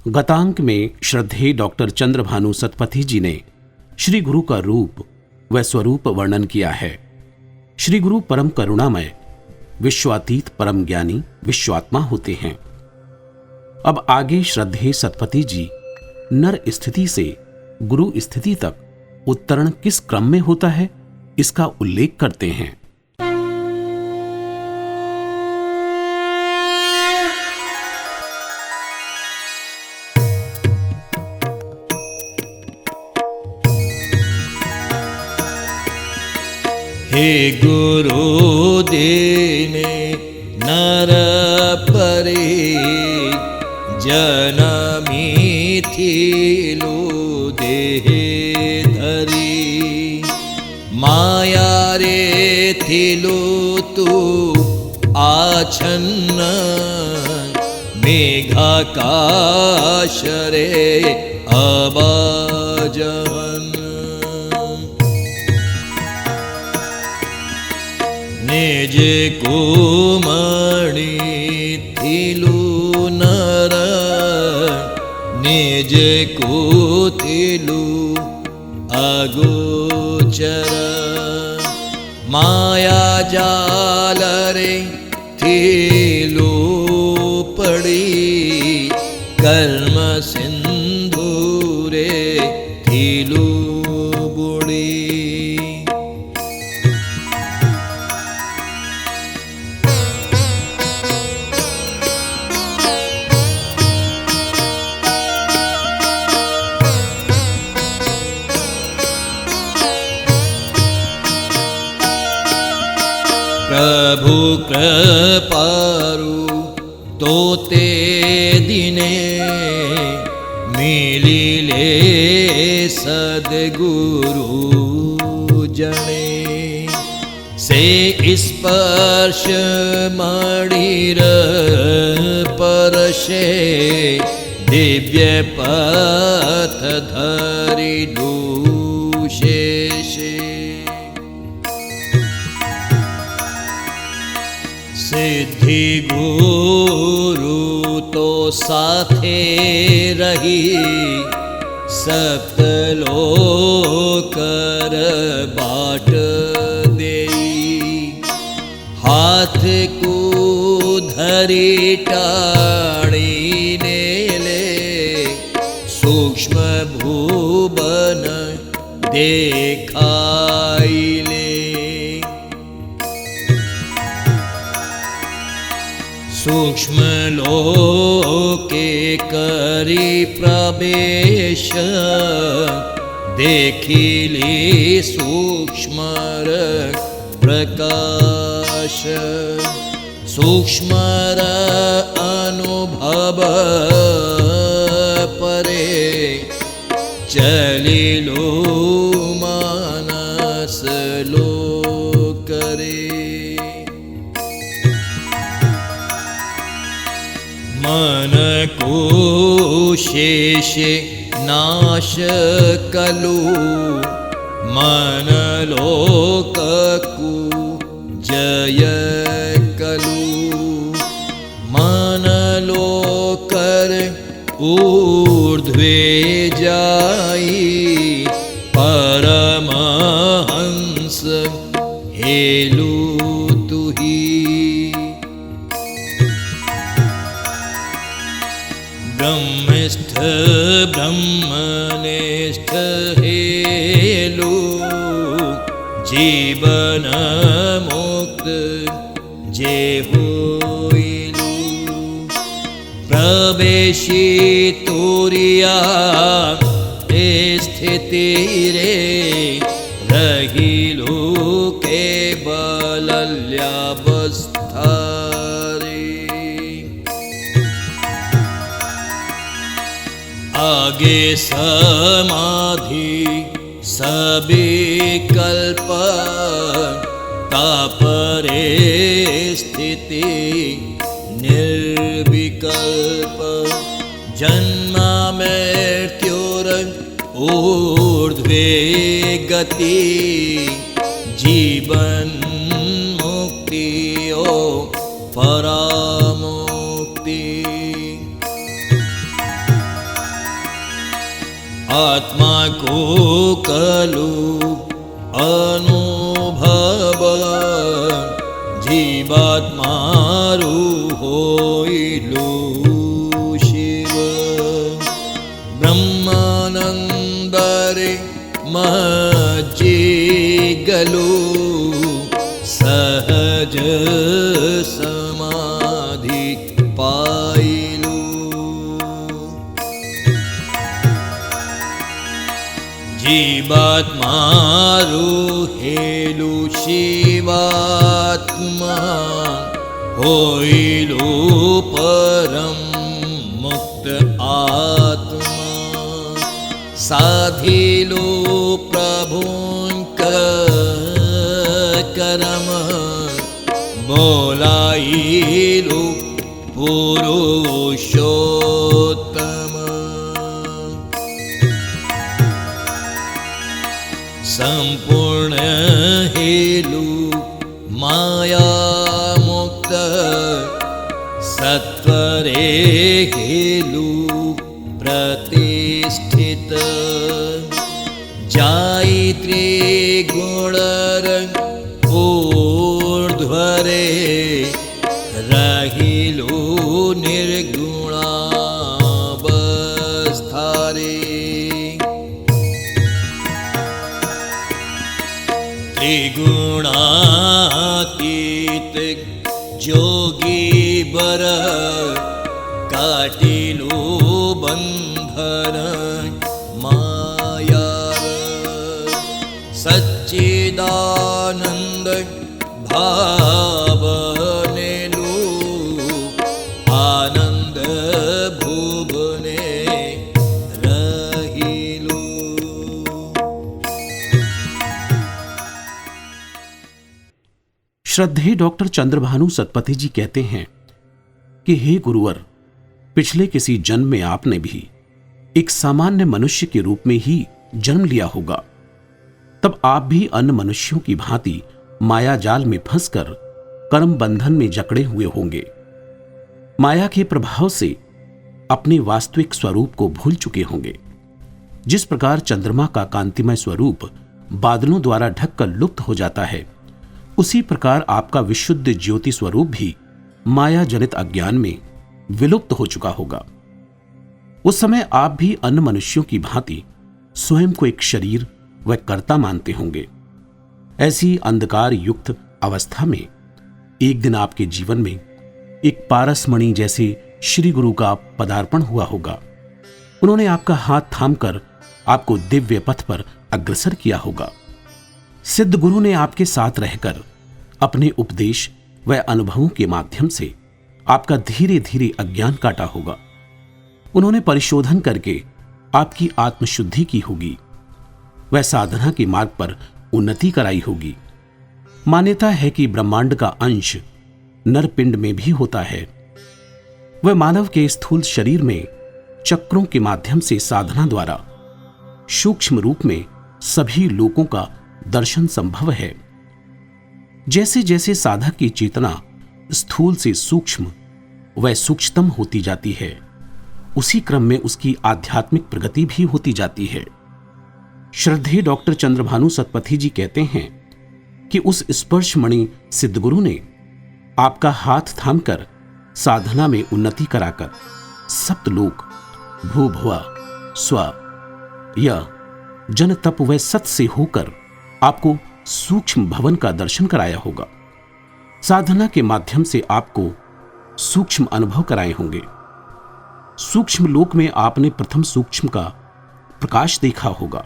गतांक में श्रद्धेय डॉक्टर चंद्रभानु सतपथी जी ने श्री गुरु का रूप व स्वरूप वर्णन किया है। श्री गुरु परम करुणामय, विश्वातीत परम ज्ञानी विश्वात्मा होते हैं। अब आगे श्रद्धेय सतपथी जी नर स्थिति से गुरु स्थिति तक उत्तरण किस क्रम में होता है, इसका उल्लेख करते हैं। हे गुरु दीने नर परे जनमी थिलु देह धरी माया रे थिलु तू आछन्न मेघाकाश रे अबाजहन निज कुमणि थिलु नर निज कुथिलु अगोचर माया जाल रे थिलु पड़ी कर्म सिंधु रे थिलु बुड़ी प्रभु कृपारु तोते दिने मिलिले सद्गुरु जने से स्पर्श मणिर परशे दिव्य पथ धरि दूषेशे सिद्धि गुरु तो साथे रही सप्तलोकर बाट देई हाथ को धरी टाणी ने ले सूक्ष्म भुवन देखाई ले सूक्ष्म लोके करी प्रवेश देखिली सूक्ष्म प्रकाश सूक्ष्म अनुभव परे चलिलो मानस लो करे मन को शेषे नाश कलु मन लोक को जय कलु मन लोकर ऊर्ध्वे जाई परमहंस हेलु तुही ब्रह्मस्थ ब्रह्मनिष्ठ हेलु जीवन मुक्त जे होइलु प्रवेशी तुरिया स्थिति रे रहिलु केवलल्यावस्था आगे समाधि सविकल्प तापरे स्थिति निर्विकल्प जन्म मृत्युर ऊर्ध्वे गति जीवन मुक्ति ओ परामुक्ति आत्मा को कलु अनुभव जीवात्मारु होइलु शिव ब्रह्मानंदरे मज्जिगलु सहज समाधि पाइलु जीवात्मारु हेलु शिवात्मा होइलु परम मुक्त आत्मा साधिलु प्रभुंक करम बोलाइलु पुरुषोत्तम संपूर्ण हेलु माया मुक्त सत्वरे हेलु प्रतिष्ठित जायत्री गुणर ऊर्ध्वरे रहिलु निर्गुणावस्थारे त्रिगुणातीत जोगी बर काटिलु बंधन मायार सच्चिदानंद भावनेलु आनंद भुवने रहिलु श्रद्धेय डॉक्टर चंद्रभानु सतपथी जी कहते हैं कि हे गुरुवर, पिछले किसी जन्म में आपने भी एक सामान्य मनुष्य के रूप में ही जन्म लिया होगा। तब आप भी अन्य मनुष्यों की भांति माया जाल में फंसकर कर्म बंधन में जकड़े हुए होंगे। माया के प्रभाव से अपने वास्तविक स्वरूप को भूल चुके होंगे। जिस प्रकार चंद्रमा का कांतिमय स्वरूप बादलों द्वारा ढककर लुप्त हो जाता है, उसी प्रकार आपका विशुद्ध ज्योति स्वरूप भी माया जनित अज्ञान में विलुप्त हो चुका होगा। उस समय आप भी अन्य मनुष्यों की भांति स्वयं को एक शरीर व कर्ता मानते होंगे। ऐसी अंधकार युक्त अवस्था में एक दिन आपके जीवन में एक पारसमणि जैसे श्री गुरु का पदार्पण हुआ होगा। उन्होंने आपका हाथ थामकर आपको दिव्य पथ पर अग्रसर किया होगा। सिद्ध गुरु ने आपके साथ रहकर अपने उपदेश व अनुभवों के माध्यम से आपका धीरे धीरे अज्ञान काटा होगा। उन्होंने परिशोधन करके आपकी आत्मशुद्धि की होगी। वह साधना के मार्ग पर उन्नति कराई होगी। मान्यता है कि ब्रह्मांड का अंश नरपिंड में भी होता है। वह मानव के स्थूल शरीर में चक्रों के माध्यम से साधना द्वारा सूक्ष्म रूप में सभी लोकों का दर्शन संभव है। जैसे जैसे साधक की चेतना स्थूल से सूक्ष्म व सूक्ष्मतम होती जाती है, उसी क्रम में उसकी आध्यात्मिक प्रगति भी होती जाती है। श्रद्धेय डॉक्टर चंद्रभानु सतपथी जी कहते हैं कि उस स्पर्शमणि सिद्धगुरु ने आपका हाथ थामकर साधना में उन्नति कराकर सप्तलोक भू भुवा स्व य जन तप व सत से होकर आपको सूक्ष्म भवन का दर्शन कराया होगा। साधना के माध्यम से आपको सूक्ष्म अनुभव कराए होंगे। सूक्ष्म लोक में आपने प्रथम सूक्ष्म का प्रकाश देखा होगा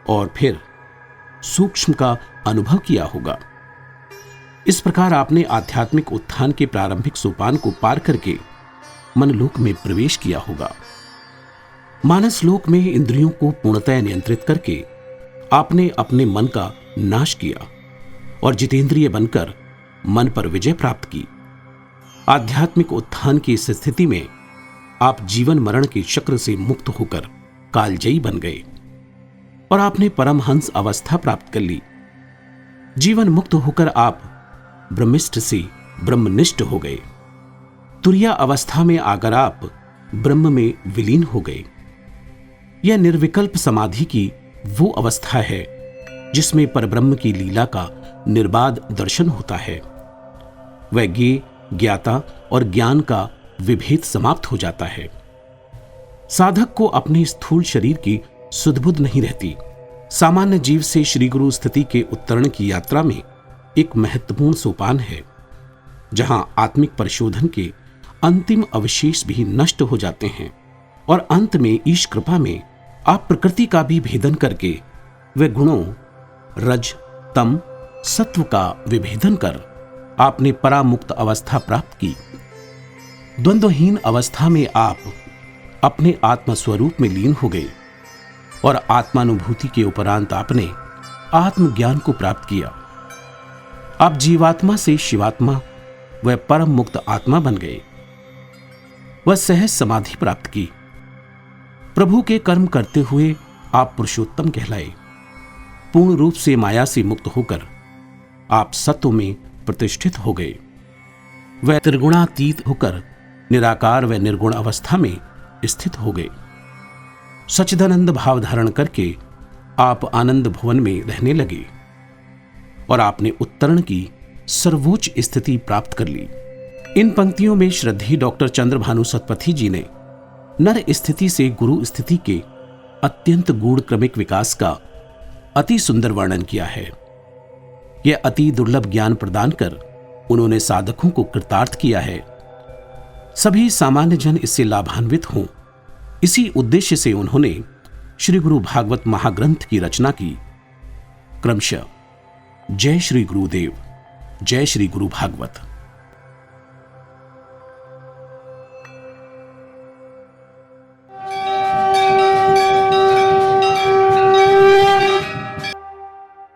और फिर सूक्ष्म का अनुभव किया होगा। इस प्रकार आपने आध्यात्मिक उत्थान के प्रारंभिक सोपान को पार करके मनलोक में प्रवेश किया होगा। मानस लोक में इंद्रियों को पूर्णतः नियंत्रित करके आपने अपने मन का नाश किया और जितेंद्रिय बनकर मन पर विजय प्राप्त की। आध्यात्मिक उत्थान की इस स्थिति में आप जीवन मरण के चक्र से मुक्त होकर कालजयी बन गए और आपने परमहंस अवस्था प्राप्त कर ली। जीवन मुक्त होकर आप ब्रह्मिष्ठ से ब्रह्मनिष्ठ हो गए। तुरिया अवस्था में आकर आप ब्रह्म में विलीन हो गए। यह निर्विकल्प समाधि की वो अवस्था है जिसमें परब्रह्म की लीला का निर्बाध दर्शन होता है। वह ज्ञाता और ज्ञान का विभेद समाप्त हो जाता है। साधक को अपने स्थूल शरीर की सुध-बुध नहीं रहती। सामान्य जीव से श्री गुरु स्थिति के उत्तरण की यात्रा में एक महत्वपूर्ण सोपान है, जहां आत्मिक परिशोधन के अंतिम अवशेष भी नष्ट हो जाते हैं और अंत में ईश कृपा में आप प्रकृति का भी भेदन करके वे गुणों रज तम सत्व का विभेदन कर आपने परामुक्त अवस्था प्राप्त की। द्वंद्वहीन अवस्था में आप अपने आत्म स्वरूप में लीन हो गए और आत्मानुभूति के उपरांत आपने आत्मज्ञान को प्राप्त किया। आप जीवात्मा से शिवात्मा व परम मुक्त आत्मा बन गए। वह सहज समाधि प्राप्त की। प्रभु के कर्म करते हुए आप पुरुषोत्तम कहलाए। पूर्ण रूप से माया से मुक्त होकर आप सत्व में प्रतिष्ठित हो गए। वह त्रिगुणातीत होकर निराकार व निर्गुण अवस्था में स्थित हो गए। सच्चिदानंद भाव धारण करके आप आनंद भवन में रहने लगे और आपने उत्तरण की सर्वोच्च स्थिति प्राप्त कर ली। इन पंक्तियों में श्रद्धेय डॉक्टर चंद्रभानु सतपथी जी ने नर स्थिति से गुरु स्थिति के अत्यंत गूढ़ क्रमिक विकास का अति सुंदर वर्णन किया है। यह अति दुर्लभ ज्ञान प्रदान कर उन्होंने साधकों को कृतार्थ किया है। सभी सामान्य जन इससे लाभान्वित हों, इसी उद्देश्य से उन्होंने श्री गुरु भागवत महाग्रंथ की रचना की। क्रमशः जय श्री गुरुदेव, जय श्री गुरु भागवत।